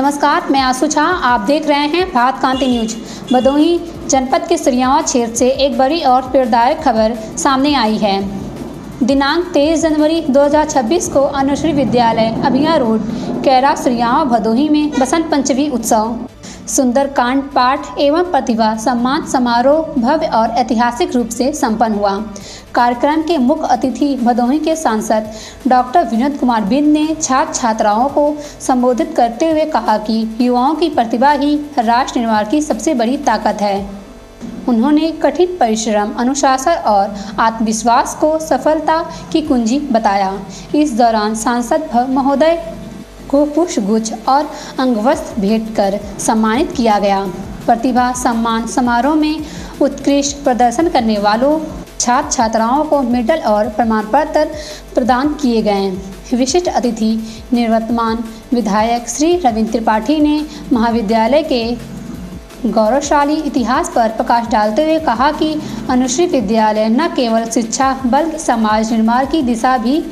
नमस्कार, मैं आशु झा। आप देख रहे हैं भारत क्रांति न्यूज। भदोही जनपद के सुरयावा क्षेत्र से एक बड़ी और पीड़ादायक खबर सामने आई है। दिनांक 23 जनवरी 2026 को अनुश्री विद्यालय अभिया रोड कैरा सुरयावा भदोही में बसंत पंचमी उत्सव सुंदरकांड पाठ एवं प्रतिभा सम्मान समारोह भव्य और ऐतिहासिक रूप से संपन्न हुआ। कार्यक्रम के मुख्य अतिथि भदोही के सांसद डॉक्टर विनोद कुमार बिंद ने छात्र छात्राओं को संबोधित करते हुए कहा कि युवाओं की प्रतिभा ही राष्ट्र निर्माण की सबसे बड़ी ताकत है। उन्होंने कठिन परिश्रम, अनुशासन और आत्मविश्वास को सफलता की कुंजी बताया। इस दौरान सांसद महोदय को पुष्पगुच्छ और अंगवस्त्र भेंट कर सम्मानित किया गया। प्रतिभा सम्मान समारोह में उत्कृष्ट प्रदर्शन करने वालों छात्र छात्राओं को मेडल और प्रमाण पत्र प्रदान किए गए। विशिष्ट अतिथि निवर्तमान विधायक श्री रविंद्र त्रिपाठी ने महाविद्यालय के गौरवशाली इतिहास पर प्रकाश डालते हुए कहा कि अनुश्री विद्यालय न केवल शिक्षा बल्कि समाज निर्माण की दिशा भी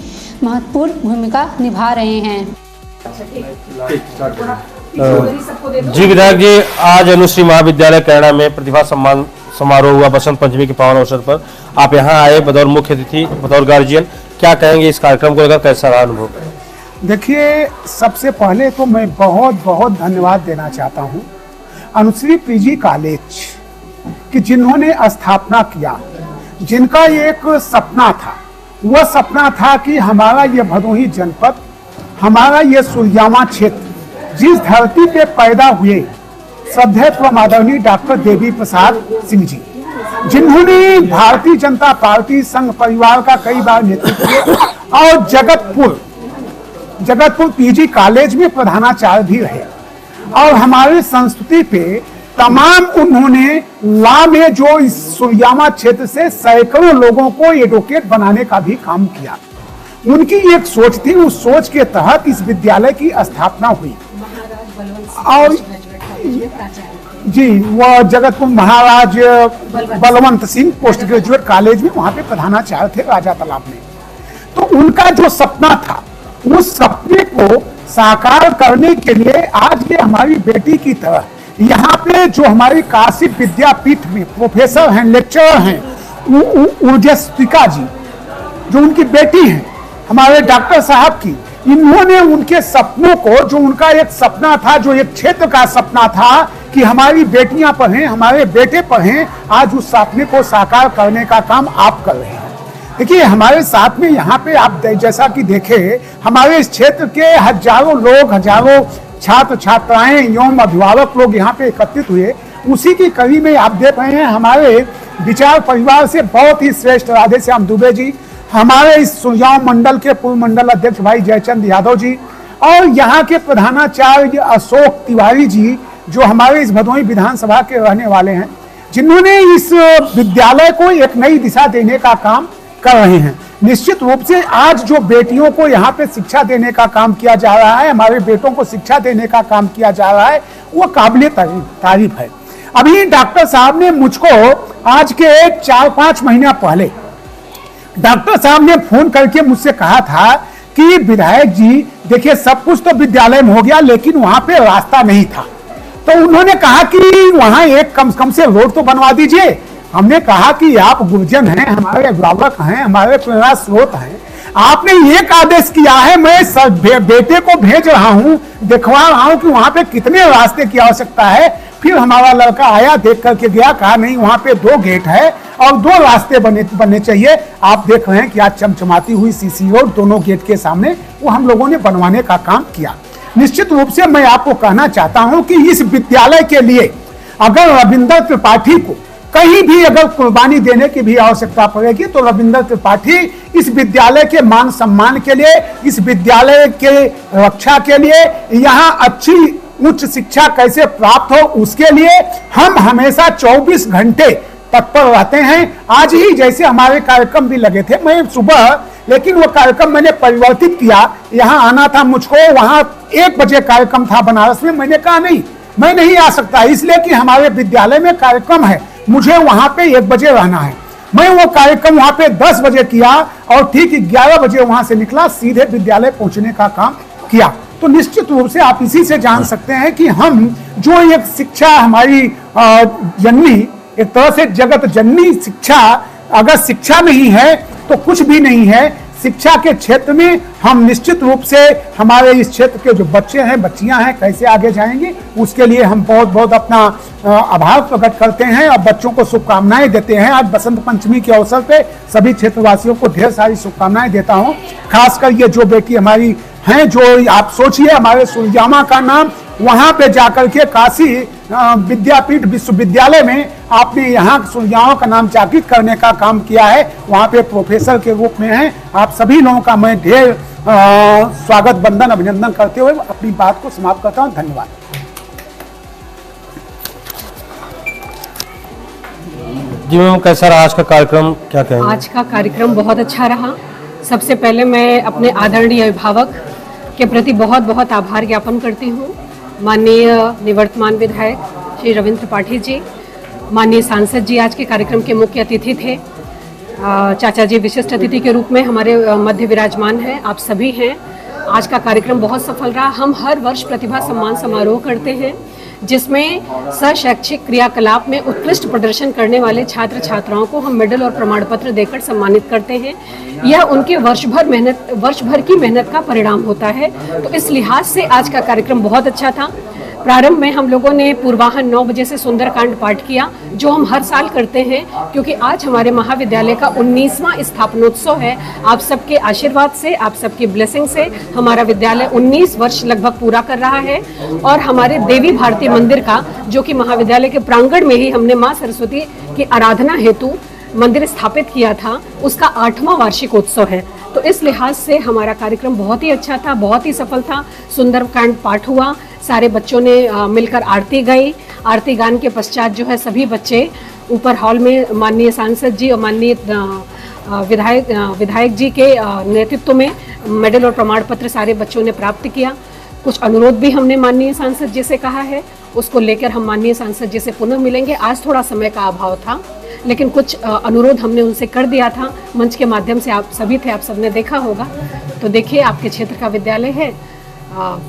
महत्वपूर्ण भूमिका निभा रहे हैं। जी विधायक जी, आज अनुश्री महाविद्यालय कैरा में प्रतिभा सम्मान समारोह हुआ बसंत पंचमी के पावन अवसर पर। आप यहाँ आए बतौर मुख्य अतिथि, बतौर गार्जियन, क्या कहेंगे इस कार्यक्रम को लेकर, कैसा रहा अनुभव? देखिए, सबसे पहले तो मैं बहुत बहुत धन्यवाद देना चाहता हूँ अनुश्री पीजी कॉलेज कि जिन्होंने स्थापना किया, जिनका एक सपना था। वह सपना था कि हमारा ये भदोही जनपद, हमारा ये सुरयावा क्षेत्र, जिस धरती पे पैदा हुए श्रद्धेय आदरणीय डॉक्टर देवी प्रसाद सिंह जी, जिन्होंने भारतीय जनता पार्टी संघ परिवार का कई बार नेतृत्व किया और जगतपुर पीजी कॉलेज में प्रधानाचार्य भी रहे और हमारे संस्कृति पे तमाम उन्होंने ला में जो इस सुरयावा क्षेत्र से सैकड़ों लोगों को एडवोकेट बनाने का भी काम किया। उनकी एक सोच थी, उस सोच के तहत इस विद्यालय की स्थापना हुई और जी वह Jagatpur Maharaj Balwant Singh post graduate college में वहां पे प्रधानाचार्य थे राजा तालाब में। तो उनका जो सपना था, उस सपने को साकार करने के लिए आज ये हमारी बेटी की तरह यहाँ पे जो हमारी काशी विद्यापीठ में प्रोफेसर हैं, लेक्चरर हैं ऊर्जस्विका जी, जो उनकी बेटी हैं हमारे डॉक्टर साहब की, इन्होंने उनके सपनों को, जो उनका एक सपना था, जो एक क्षेत्र का सपना था कि हमारी बेटियां पढ़ें, हमारे बेटे पढ़ें, आज उस सपने को साकार करने का काम आप कर रहे हैं। देखिए, हमारे साथ में यहाँ पे आप जैसा कि देखे, हमारे इस क्षेत्र के हजारों लोग, हजारों छात्र छात्राएं एवं अभिभावक लोग यहाँ पे एकत्रित हुए। उसी की कड़ी में आप देख रहे हैं हमारे विचार परिवार से बहुत ही श्रेष्ठ राधे श्याम दुबे जी, हमारे इस सुरयावा मंडल के पूर्व मंडल अध्यक्ष भाई जयचंद यादव जी और यहाँ के प्रधानाचार्य अशोक तिवारी जी, जो हमारे इस भदोही विधानसभा के रहने वाले हैं, जिन्होंने इस विद्यालय को एक नई दिशा देने का काम कर रहे हैं। निश्चित रूप से आज जो बेटियों को यहाँ पे शिक्षा देने का काम किया जा रहा है, हमारे बेटों को शिक्षा देने का काम किया जा रहा है, वो काबिले तारीफ है। अभी डॉक्टर साहब ने मुझको आज के 4-5 महीना पहले डॉक्टर साहब ने फोन करके मुझसे कहा था कि विधायक जी देखिए, सब कुछ तो विद्यालय में हो गया लेकिन वहां पे रास्ता नहीं था, तो उन्होंने कहा कि वहां एक कम से कम से रोड तो बनवा दीजिए। हमने कहा कि आप गुरुजन हैं, हमारे अभिभावक हैं, हमारे प्रेरणा स्रोत हैं, आपने एक आदेश किया है, मैं बेटे को भेज रहा हूं, दिखवा रहा हूं कि वहां पे कितने रास्ते की आवश्यकता है। फिर हमारा लड़का आया, देख करके गया, कहा नहीं वहां पे 2 गेट है और 2 रास्ते बनने चाहिए। आप देख रहे हैं कि आज चमचमाती हुई सीसी रोड दोनों गेट के सामने, वो हम लोगों ने बनवाने का काम किया। निश्चित रूप से मैं आपको कहना चाहता हूं कि इस विद्यालय के लिए अगर रविंद्र त्रिपाठी को कहीं भी अगर कुर्बानी देने की भी आवश्यकता पड़ेगी तो रविंद्र त्रिपाठी इस विद्यालय के मान सम्मान के लिए, इस विद्यालय के रक्षा के लिए, यहाँ अच्छी उच्च शिक्षा कैसे प्राप्त हो उसके लिए हम हमेशा 24 घंटे तत्पर रहते हैं। आज ही जैसे हमारे कार्यक्रम भी लगे थे, मैं सुबह, लेकिन वो कार्यक्रम मैंने परिवर्तित किया, यहाँ आना था मुझको, वहां 1 बजे कार्यक्रम था बनारस में। मैंने कहा नहीं, मैं नहीं आ सकता, इसलिए कि हमारे विद्यालय में कार्यक्रम है, मुझे वहां पे 1 बजे रहना है। मैं वो कार्यक्रम वहां पे 10 बजे किया और ठीक 11 बजे वहां से निकला, सीधे विद्यालय पहुंचने का काम किया। तो निश्चित रूप से आप इसी से जान सकते हैं कि हम जो एक शिक्षा हमारी जननी, एक तरह से जगत जननी शिक्षा, अगर शिक्षा नहीं है तो कुछ भी नहीं है। शिक्षा के क्षेत्र में हम निश्चित रूप से हमारे इस क्षेत्र के जो बच्चे हैं, बच्चियां हैं, कैसे आगे जाएंगे, उसके लिए हम बहुत बहुत अपना आभार प्रकट करते हैं और बच्चों को शुभकामनाएं देते हैं। आज बसंत पंचमी के अवसर पे सभी क्षेत्रवासियों को ढेर सारी शुभकामनाएं देता हूं। खासकर ये जो बेटी हमारी हैं, जो आप सोचिए हमारे सुरजामा का नाम वहां पे जाकर के काशी विद्यापीठ विश्वविद्यालय में आपने यहाँ सुरजामा का नाम चाकित करने का काम किया है, वहां पे प्रोफेसर के रूप में हैं। आप सभी लोगों का मैं ढेर स्वागत, वंदन, अभिनंदन करते हुए अपनी बात को समाप्त करता हूँ। धन्यवाद। जी मैम, कैसा रहा आज का कार्यक्रम, क्या कहेंगे? आज का कार्यक्रम बहुत अच्छा रहा। सबसे पहले मैं अपने आदरणीय अभिभावक के प्रति बहुत बहुत आभार ज्ञापन करती हूँ। माननीय निवर्तमान विधायक श्री रविंद्र त्रिपाठी जी, माननीय सांसद जी आज के कार्यक्रम के मुख्य अतिथि थे। चाचा जी विशिष्ट अतिथि के रूप में हमारे मध्य विराजमान हैं। आप सभी हैं। आज का कार्यक्रम बहुत सफल रहा। हम हर वर्ष प्रतिभा सम्मान समारोह करते हैं, जिसमें शैक्षिक क्रियाकलाप में उत्कृष्ट प्रदर्शन करने वाले छात्र छात्राओं को हम मेडल और प्रमाण पत्र देकर सम्मानित करते हैं। यह उनके वर्ष भर की मेहनत का परिणाम होता है। तो इस लिहाज से आज का कार्यक्रम बहुत अच्छा था। प्रारंभ में हम लोगों ने पूर्वाह्न 9 बजे से सुंदरकांड पाठ किया, जो हम हर साल करते हैं, क्योंकि आज हमारे महाविद्यालय का 19वां स्थापनोत्सव है। आप सबके आशीर्वाद से, आप सबकी ब्लेसिंग से हमारा विद्यालय 19 वर्ष लगभग पूरा कर रहा है। और हमारे देवी भारती मंदिर का, जो कि महाविद्यालय के प्रांगण में ही हमने माँ सरस्वती की आराधना हेतु मंदिर स्थापित किया था, उसका 8वां वार्षिकोत्सव है। तो इस लिहाज से हमारा कार्यक्रम बहुत ही अच्छा था, बहुत ही सफल था। सुंदरकांड पाठ हुआ, सारे बच्चों ने मिलकर आरती गाई। आरती गान के पश्चात जो है सभी बच्चे ऊपर हॉल में माननीय सांसद जी और माननीय विधायक जी के नेतृत्व में मेडल और प्रमाण पत्र सारे बच्चों ने प्राप्त किया। कुछ अनुरोध भी हमने माननीय सांसद जी से कहा है, उसको लेकर हम माननीय सांसद जी से पुनः मिलेंगे। आज थोड़ा समय का अभाव था, लेकिन कुछ अनुरोध हमने उनसे कर दिया था। मंच के माध्यम से आप सभी थे, आप सबने देखा होगा। तो देखिए, आपके क्षेत्र का विद्यालय है,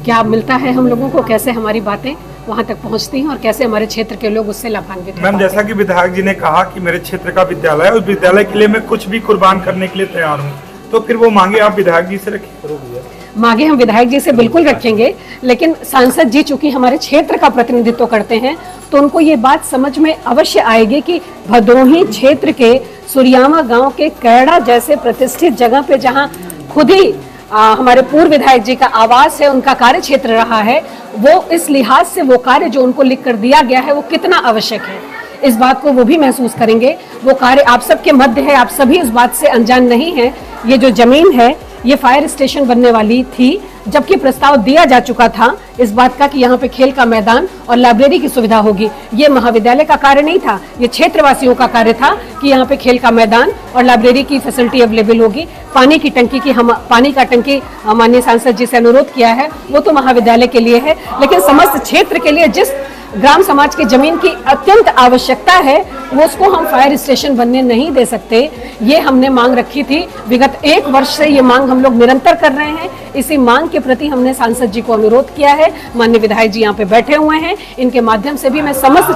क्या मिलता है हम लोगों को, कैसे हमारी बातें वहां तक पहुंचती हैं और कैसे हमारे क्षेत्र के लोग उससे लाभान्वित हैं। मैम, जैसा कि विधायक जी ने कहा कि मेरे क्षेत्र का विद्यालय है, उस विद्यालय के लिए मैं कुछ भी कुर्बान करने के लिए तैयार हूँ, तो फिर वो मांगे आप विधायक जी से रखिए। मांगे हम विधायक जी से बिल्कुल रखेंगे, लेकिन सांसद जी चूंकि हमारे क्षेत्र का प्रतिनिधित्व करते हैं, तो उनको ये बात समझ में अवश्य आएगी कि भदोही क्षेत्र के सुरयामा गांव के कैड़ा जैसे प्रतिष्ठित जगह पे, जहां खुद ही हमारे पूर्व विधायक जी का आवास है, उनका कार्य क्षेत्र रहा है, वो इस लिहाज से वो कार्य जो उनको लिख कर दिया गया है वो कितना आवश्यक है, इस बात को वो भी महसूस करेंगे। वो कार्य आप सबके मध्य है, आप सभी इस बात से अनजान नहीं है। ये जो जमीन है, ये फायर स्टेशन बनने वाली थी, जबकि प्रस्ताव दिया जा चुका था इस बात का कि यहाँ पे खेल का मैदान और लाइब्रेरी की सुविधा होगी। ये महाविद्यालय का कार्य नहीं था, ये क्षेत्रवासियों का कार्य था कि यहाँ पे खेल का मैदान और लाइब्रेरी की फैसिलिटी अवेलेबल होगी। पानी की टंकी की हम पानी का टंकी माननीय सांसद जी से अनुरोध किया है, वो तो महाविद्यालय के लिए है, लेकिन समस्त क्षेत्र के लिए जिस ग्राम समाज की जमीन की अत्यंत आवश्यकता है, वो उसको हम फायर स्टेशन बनने नहीं दे सकते। ये हमने मांग रखी थी, विगत 1 वर्ष से ये मांग हम लोग निरंतर कर रहे हैं। इसी मांग के प्रति हमने सांसद जी को अनुरोध किया है। माननीय विधायक जी यहाँ पे बैठे हुए हैं, इनके माध्यम से भी मैं समस्त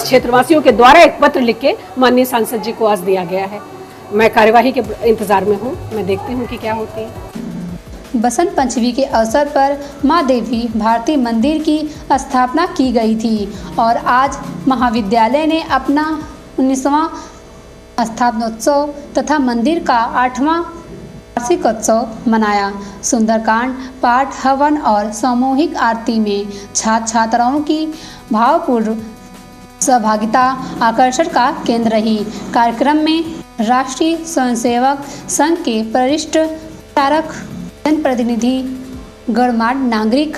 क्षेत्रवासियों के द्वारा एक पत्र लिख के माननीय सांसद जी को आज दिया गया है। मैं कार्यवाही के इंतजार में हूँ, मैं देखती हूँ कि क्या होती है। बसंत पंचमी के अवसर पर मां देवी भारती मंदिर की स्थापना की गई थी और आज महाविद्यालय ने अपना 19वां स्थापनोत्सव तथा मंदिर का 8वां वार्षिकोत्सव मनाया। सुंदरकांड पाठ, हवन और सामूहिक आरती में छात्र छात्राओं की भावपूर्ण सहभागिता आकर्षण का केंद्र रही। कार्यक्रम में राष्ट्रीय स्वयंसेवक संघ के वरिष्ठ प्रचारक, जनप्रतिनिधि, गणमान्य नागरिक,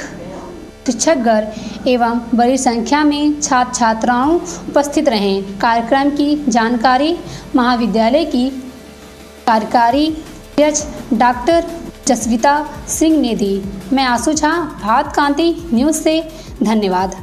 शिक्षकगण एवं बड़ी संख्या में छात्र छात्राओं उपस्थित रहे। कार्यक्रम की जानकारी महाविद्यालय की कार्यकारी अध्यक्ष डॉक्टर जसविता सिंह ने दी। मैं आशु झा, भारत कांति न्यूज़ से धन्यवाद।